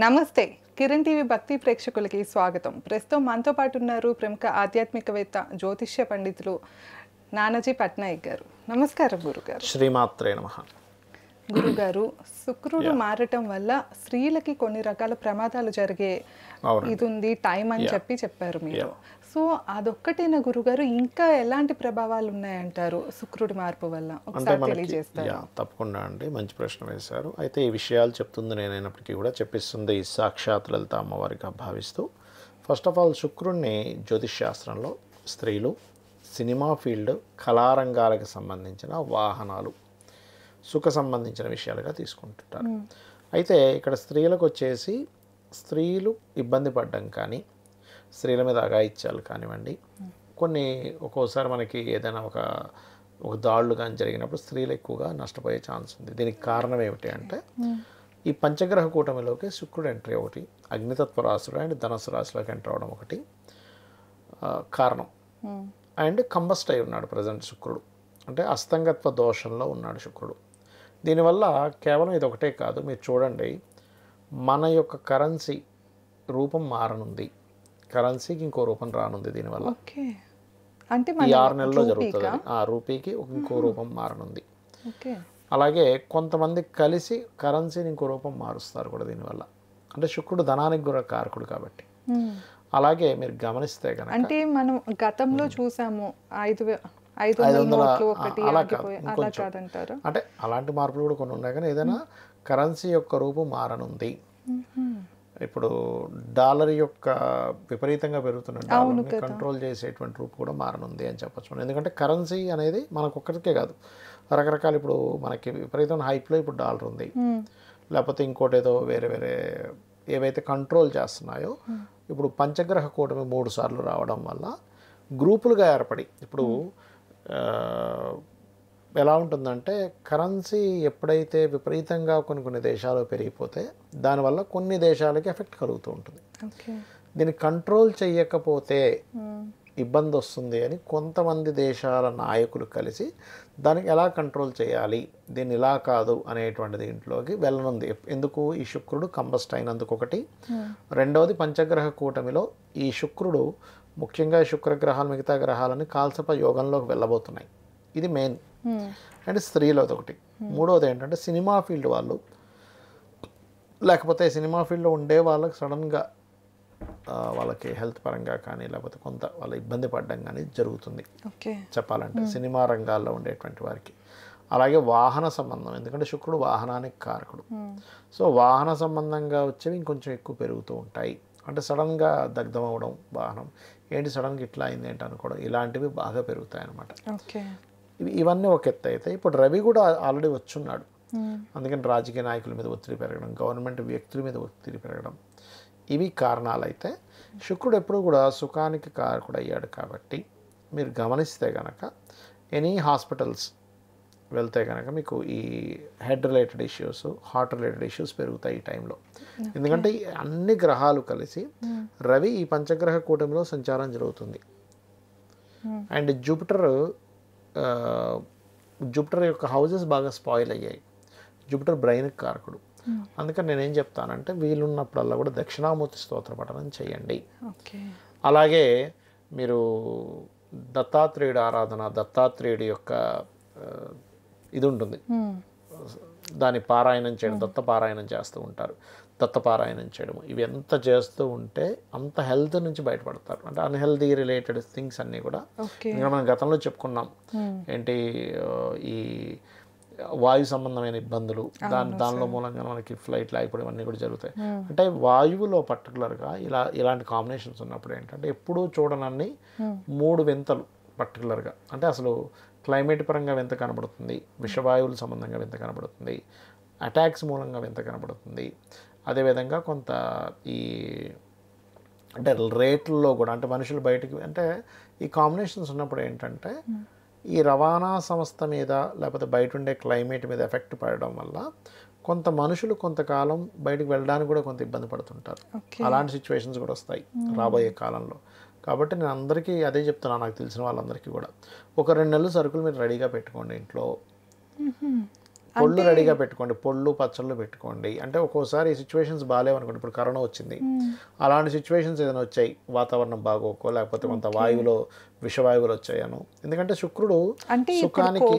నమస్తే కిరణ్ టీవీ భక్తి ప్రేక్షకులకి స్వాగతం. ప్రస్తుతం మనతో పాటు ఉన్నారు ప్రముఖ ఆధ్యాత్మికవేత్త జ్యోతిష్య పండితులు నానాజీ పట్నాయక్ గారు. నమస్కారం గురుగారు. శ్రీమాత్రే నమః. గురుగారు, శుక్రుడు మారటం వల్ల స్త్రీలకి కొన్ని రకాల ప్రమాదాలు జరిగే ఇది ఉంది టైం అని చెప్పారు మీరు. సో అదొక్కటేనా గురుగారు, ఇంకా ఎలాంటి ప్రభావాలు ఉన్నాయంటారు శుక్రుడి మార్పు వల్ల? ఒకసారి తెలియజేస్తారు. తప్పకుండా అండి, మంచి ప్రశ్న వేశారు. అయితే ఈ విషయాలు చెప్తుంది నేనైనప్పటికీ కూడా చెప్పిస్తుంది సాక్షాత్ లలిత అమ్మవారిగా భావిస్తూ, ఫస్ట్ ఆఫ్ ఆల్ శుక్రుడిని జ్యోతిష్ శాస్త్రంలో స్త్రీలు, సినిమా ఫీల్డ్, కళారంగాలకు సంబంధించిన వాహనాలు, సుఖ సంబంధించిన విషయాలుగా తీసుకుంటుంటారు. అయితే ఇక్కడ స్త్రీలకు వచ్చేసి స్త్రీలు ఇబ్బంది పడ్డం కానీ, స్త్రీల మీద అఘాయిత్యాలు కానివ్వండి, కొన్ని ఒక్కోసారి మనకి ఏదైనా ఒక దాడులు కానీ జరిగినప్పుడు స్త్రీలు ఎక్కువగా నష్టపోయే ఛాన్స్ ఉంది. దీనికి కారణం ఏమిటి అంటే, ఈ పంచగ్రహ కూటమిలోకి శుక్రుడు ఎంట్రీ ఒకటి, అగ్నితత్వ రాశులు అండ్ ధనస్సు రాశిలోకి ఎంటర్ అవడం ఒకటి కారణం. అండ్ కంబస్ట్ అయి ఉన్నాడు ప్రజెంట్ శుక్రుడు, అంటే అస్తంగత్వ దోషంలో ఉన్నాడు శుక్రుడు. దీనివల్ల కేవలం ఇది ఒకటే కాదు, మీరు చూడండి మన యొక్క కరెన్సీ రూపం మారనుంది, కరెన్సీకి ఇంకో రూపం రానుంది దీనివల్ల. అంటే ఈ 6 నెలల్లో జరుగుతుంది. ఆ రూపీకి ఇంకో రూపం మారనుంది. అలాగే కొంతమంది కలిసి కరెన్సీని ఇంకో రూపం మారుస్తారు కూడా దీనివల్ల. అంటే శుక్రుడు ధనానికి కూడా కారకుడు కాబట్టి. అలాగే మీరు గమనిస్తే కనుక, అంటే మనం గతంలో చూసాము 500 అలా కాదు, అంటే అలాంటి మార్పులు కూడా కొన్ని ఉన్నాయి. కానీ ఏదైనా కరెన్సీ యొక్క రూపం మారనుంది. ఇప్పుడు డాలర్ యొక్క విపరీతంగా పెరుగుతున్న డాలర్ని కంట్రోల్ చేసేటువంటి రూపు కూడా మారనుంది అని చెప్పచ్చు. ఎందుకంటే కరెన్సీ అనేది మనకు ఒక్కరికే కాదు, రకరకాల, ఇప్పుడు మనకి విపరీతమైన హైప్లో ఇప్పుడు డాలర్ ఉంది, లేకపోతే ఇంకోటి ఏదో వేరే వేరే ఏవైతే కంట్రోల్ చేస్తున్నాయో, ఇప్పుడు పంచగ్రహ కూటమి 3 సార్లు రావడం వల్ల గ్రూపులుగా ఏర్పడి, ఇప్పుడు ఎలా ఉంటుందంటే కరెన్సీ ఎప్పుడైతే విపరీతంగా కొన్ని దేశాలు పెరిగిపోతే దానివల్ల కొన్ని దేశాలకి ఎఫెక్ట్ కలుగుతూ ఉంటుంది. దీన్ని కంట్రోల్ చేయకపోతే ఇబ్బంది వస్తుంది అని కొంతమంది దేశాల నాయకులు కలిసి దానికి ఎలా కంట్రోల్ చేయాలి, దీన్ని ఇలా కాదు అనేటువంటి దీంట్లోకి వెళ్ళనుంది. ఎందుకు? ఈ శుక్రుడు కంబస్ట్ అయినందుకు ఒకటి. రెండవది, పంచగ్రహ కూటమిలో ఈ శుక్రుడు ముఖ్యంగా శుక్రగ్రహాలు మిగతా గ్రహాలని కాల్సప యోగంలోకి వెళ్ళబోతున్నాయి. ఇది మెయిన్. అండ్ స్త్రీలు అదొకటి. మూడవది ఏంటంటే సినిమా ఫీల్డ్ వాళ్ళు, లేకపోతే సినిమా ఫీల్డ్లో ఉండే వాళ్ళకి సడన్గా వాళ్ళకి హెల్త్ పరంగా కానీ లేకపోతే కొంత వాళ్ళ ఇబ్బంది పడడం కానీ జరుగుతుంది చెప్పాలంటే సినిమా రంగాల్లో ఉండేటువంటి వారికి. అలాగే వాహన సంబంధం, ఎందుకంటే శుక్రుడు వాహనానికి కారకుడు. సో వాహన సంబంధంగా వచ్చేవి ఇంకొంచెం ఎక్కువ పెరుగుతూ ఉంటాయి. అంటే సడన్గా దగ్ధం అవ్వడం, వాహనం ఏంటి సడన్గా ఇట్లా అయింది ఏంటి అనుకోవడం, ఇలాంటివి బాగా పెరుగుతాయి అన్నమాట. ఇవన్నీ ఒక ఎత్తు అయితే, ఇప్పుడు రవి కూడా ఆల్రెడీ వచ్చున్నాడు. అందుకని రాజకీయ నాయకుల మీద ఒత్తిడి పెరగడం, గవర్నమెంట్ వ్యక్తుల మీద ఒత్తిడి పెరగడం, ఇవి కారణాలైతే శుక్రుడు ఎప్పుడు కూడా సుఖానికి కారకుడు అయ్యాడు. కాబట్టి మీరు గమనిస్తే కనుక ఎనీ హాస్పిటల్స్ వెళ్తే కనుక మీకు ఈ head related issues, heart related issues పెరుగుతాయి ఈ టైంలో. ఎందుకంటే అన్ని గ్రహాలు కలిసి రవి ఈ పంచగ్రహ కూటమిలో సంచారం జరుగుతుంది. అండ్ జూపిటర్ యొక్క హౌజెస్ బాగా స్పాయిల్ అయ్యాయి. జూపిటర్ బ్రెయిన్కి కారకుడు. అందుకని నేనేం చెప్తానంటే వీలున్నప్పుడల్లా కూడా దక్షిణామూర్తి స్తోత్ర పఠనం చేయండి. అలాగే మీరు దత్తాత్రేయుడు ఆరాధన, దత్తాత్రేయుడి యొక్క ఇది ఉంటుంది, దాని పారాయణం చేయడం, దత్త పారాయణం చేస్తూ ఉంటారు. దత్త పారాయణం చేయడం, ఇవి ఎంత చేస్తూ ఉంటే అంత హెల్త్ నుంచి బయటపడతారు. అంటే అన్హెల్దీ రిలేటెడ్ థింగ్స్ అన్నీ కూడా ఇంకా మనం గతంలో చెప్పుకున్నాం. ఏంటి, ఈ వాయు సంబంధమైన ఇబ్బందులు, దానిలో మూలంగా మనకి ఫ్లైట్లు ఆగిపోవడం అన్నీ కూడా జరుగుతాయి. అంటే వాయువులో పర్టికులర్గా ఇలాంటి కాంబినేషన్స్ ఉన్నప్పుడు ఏంటంటే ఎప్పుడూ చూడనన్ని 3 వింతలు పర్టికులర్గా, అంటే అసలు క్లైమేట్ పరంగా వింత కనబడుతుంది, విషవాయువుల సంబంధంగా వింత కనబడుతుంది, అటాక్స్ మూలంగా వింత కనబడుతుంది. అదేవిధంగా కొంత ఈ అంటే రేట్లలో కూడా, అంటే మనుషులు బయటికి, అంటే ఈ కాంబినేషన్స్ ఉన్నప్పుడు ఏంటంటే ఈ రవాణా సంస్థ మీద లేకపోతే బయట ఉండే క్లైమేట్ మీద ఎఫెక్ట్ పడడం వల్ల కొంత మనుషులు కొంతకాలం బయటకు వెళ్ళడానికి కూడా కొంత ఇబ్బంది పడుతుంటారు. అలాంటి సిచ్యువేషన్స్ కూడా వస్తాయి రాబోయే కాలంలో. కాబట్టి నేను అందరికీ అదే చెప్తున్నాను, నాకు తెలిసిన వాళ్ళందరికీ కూడా ఒక 2 నెలలు సరుకులు మీరు రెడీగా పెట్టుకోండి ఇంట్లో. పొళ్ళు రెడీగా పెట్టుకోండి, పొళ్ళు పచ్చళ్ళు పెట్టుకోండి. అంటే ఒక్కోసారి సిచ్యువేషన్స్ బాగాలేవనుకోండి, ఇప్పుడు కరోనా వచ్చింది, అలాంటి సిచ్యువేషన్స్ ఏదైనా వచ్చాయి, వాతావరణం బాగోకో లేకపోతే కొంత వాయువులో విషవాయువులు వచ్చాయను. ఎందుకంటే శుక్రుడు సుఖానికి,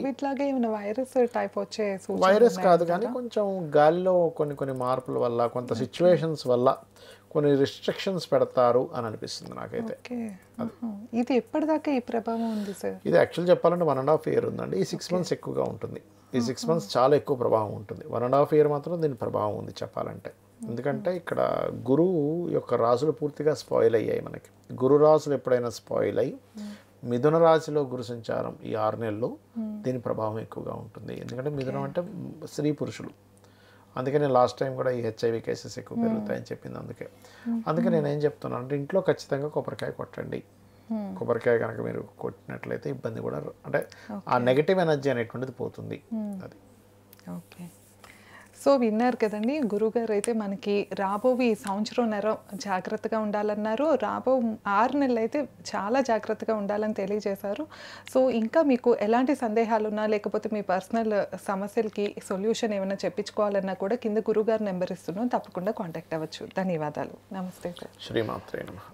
వైరస్ కాదు కానీ కొంచెం గాలిలో కొన్ని మార్పుల వల్ల, కొంత సిచ్యువేషన్స్ వల్ల కొన్ని రిస్ట్రిక్షన్స్ పెడతారు అని అనిపిస్తుంది నాకైతే. ఇది ఎప్పటిదాకా ఈ ప్రభావం ఉంది సార్? ఇది యాక్చువల్ చెప్పాలంటే 1.5 year ఉందండి. ఈ 6 months ఎక్కువగా ఉంటుంది. ఈ 6 months చాలా ఎక్కువ ప్రభావం ఉంటుంది. 1.5 year మాత్రం దీని ప్రభావం ఉంది చెప్పాలంటే. ఎందుకంటే ఇక్కడ గురువు యొక్క రాశులు పూర్తిగా స్పాయిల్ అయ్యాయి మనకి. గురు రాశులు ఎప్పుడైనా స్పాయిల్ అయ్యి మిథున రాశిలో గురు సంచారం ఈ 6 నెలలు దీని ప్రభావం ఎక్కువగా ఉంటుంది. ఎందుకంటే మిథునం అంటే స్త్రీ పురుషులు, అందుకే నేను లాస్ట్ టైం కూడా ఈ హెచ్ఐవి కేసెస్ ఎక్కువ పెరుగుతాయని చెప్పింది. అందుకే నేను ఏం చెప్తున్నాను అంటే ఇంట్లో ఖచ్చితంగా కొబ్బరికాయ కొట్టండి. కొబ్బరికాయ కనుక మీరు కొట్టినట్లయితే ఇబ్బంది కూడా, అంటే ఆ నెగటివ్ ఎనర్జీ అనేటువంటిది పోతుంది. అది ఓకే. సో విన్నారు కదండి, గురుగారు అయితే మనకి రాబోవి సంవత్సరంన్నర జాగ్రత్తగా ఉండాలన్నారు, 6 నెలలు అయితే చాలా జాగ్రత్తగా ఉండాలని తెలియజేశారు. సో ఇంకా మీకు ఎలాంటి సందేహాలు ఉన్నా లేకపోతే మీ పర్సనల్ సమస్యలకి సొల్యూషన్ ఏమైనా చెప్పించుకోవాలన్నా కూడా కింద గురుగారు నెంబర్ ఇస్తున్నాం, తప్పకుండా కాంటాక్ట్ అవ్వచ్చు. ధన్యవాదాలు. నమస్తే సార్. శ్రీమాత్రే నమః.